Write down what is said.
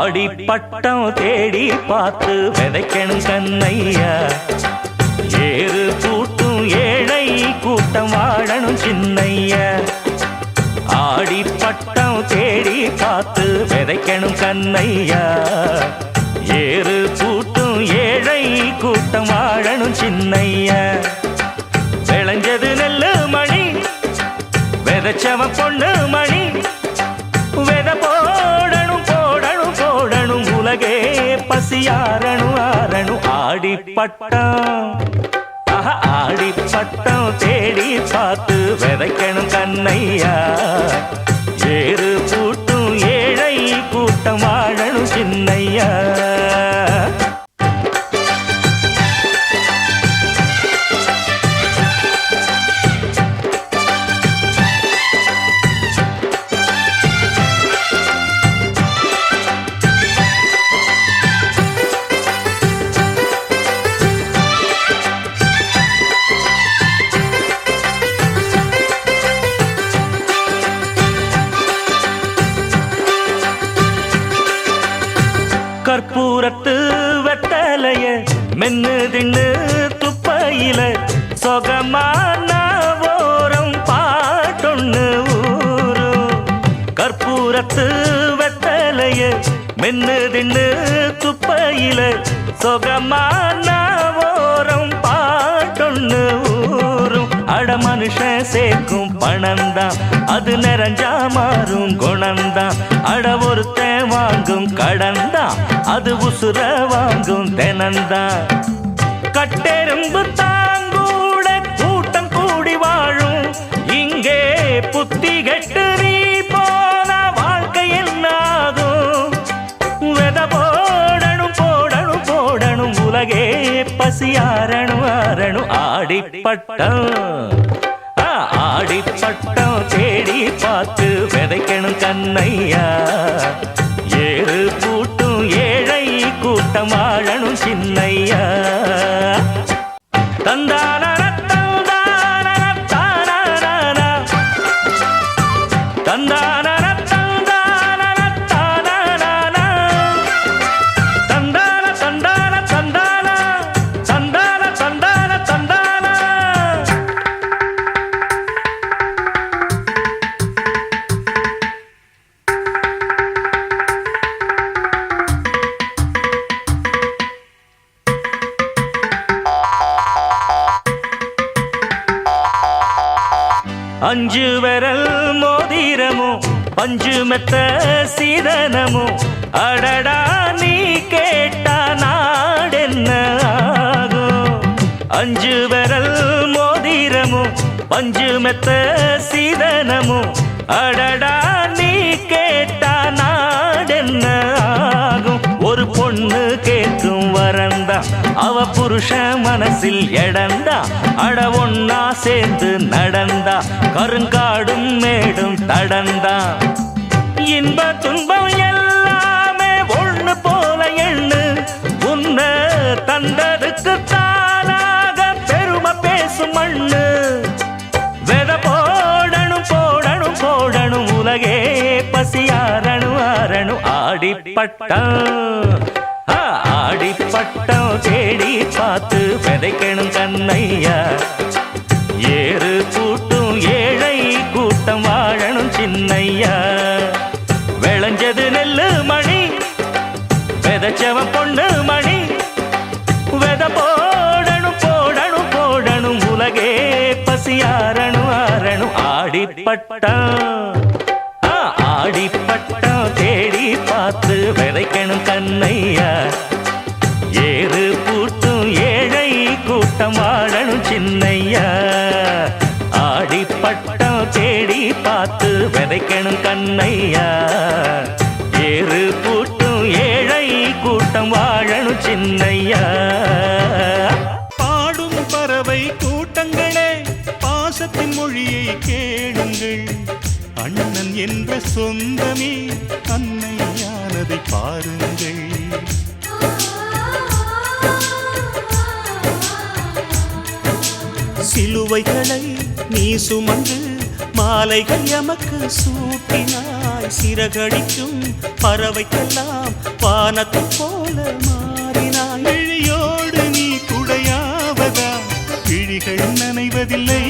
ஆடி பட்டம் தேடி பார்த்து விதைக்கணும் கண்ணையா. ஏறு கூட்டும் ஏழை கூட்டம் வாழணும் சின்னையா. ஆடி பட்டம் தேடி பார்த்து விதைக்கணும் கண்ணையா. ஏறு கூட்டும் ஏழை கூட்டம் வாழணும் சின்னையா. விளைஞ்சது நெல்லு மணி விதைச்சவ பொண்ணு மணி. வித போடணும் போடணும் போடணும் உலகே பசியாரணும் ஆரணும். ஆடி பட்டம் ஆடி பட்டம் தேடி பார்த்து விதைக்கணும் கண்ணையா. ஏறு கூட்டும் ஏழை கூட்டம் வாழணும் சின்னையா. கற்பூரத்து வெத்தலைய மென்னு தின்னு துப்பையில சொகமான ஓரம் பாட்டொன்னு ஊரும். கற்பூரத்து வெத்தலைய மென்னு தின்னு துப்பையில சொகமான ஓரம் பாட்டொன்னு ஊரும். அட மனுஷன் சேர்க்கும் பணந்தான் அது நிறைஞ்சா மாறும் குணந்தான். அட ஒருத்தன் வாங்கும் கடந்தான் அது உசுர வாங்கும் தெனந்தான். கட்டெரும்பு தாங்கூட கூட்டம் கூடி வாழும் இங்கே. புத்தி கெட்டு நீ போன வாழ்க்கை என்னாகும். வெத போடணும் போடணும் போடணும் உலகே பசியாரணும் ஆரணும். ஆடி பட்டம் ஆடி பட்டம் தேடி பார்த்து விதைக்கணும் கண்ணையா. ஏறு கூட்டும் ஏழை கூட்டம் வாழணும் சின்னையா. தந்தான தந்தான அஞ்சு விரல் மோதிரமோ பஞ்சு மெத்த சீதனமோ. அடடா நீ கேட்டா நாடென்ன ஆகும். அஞ்சு விரல் மோதிரமோ பஞ்சு மெத்த சீதனமோ. அடடா நீ கேட்டா நாடென்ன ஆகும். ஒரு பொண்ணு கேட்கும் வரந்தா அவ புருஷ மனசில் எடந்தா. அட ஒன்னா சேர்ந்து நடந்தா கருங்காடும் மேடும் தடந்தா. இன்ப துன்பம் எல்லாமே ஒண்ணு போல எண்ணு. உன்ன தந்ததுக்கு தானாக பெருமை பேசும் மண்ணு. வெத போடணும் போடணும் போடணும் உலகே பசியாரணும் ஆரணும். ஆடி பட்டம் ஆடி பட்டம் தேடி பார்த்து விதைக்கணும் கண்ணையா. ஏறு கூட்டும் ஏழை கூட்டம் வாழணும் சின்னையா. விளைஞ்சது நெல்லு மணி விதைச்சவ பொண்ணு மணி. வெத போடணும் போடணும் போடணும் உலகே பசியாரணும் ஆரணும். ஆடி பட்டம் ஆடி பட்டம் தேடி பார்த்து விதைக்கணும் கண்ணையா. ஏறு கூட்டும் ஏழை கூட்டம் வாழணும் சின்னையா. ஆடி பட்டம் தேடி பார்த்து விதைக்கணும் கண்ணையா. ஏறு கூட்டும் ஏழை கூட்டம் வாழணும் சின்னையா. பாடும் பறவை கூட்டங்களே பாசத்தின் மொழியை கேளுங்கள். அண்ணன் என்ற சொந்தமே அன்னையானதை பாருங்கள். சிலுவைகளை நீ சுமந்து மாலைகள் எமக்கு சூட்டினாய் சிறகடிக்கும் பறவைக்கெல்லாம் வானத்தை போல மாறினாய் விழியோடு நீ குடையாவதா விழிகள் நனைவதில்லை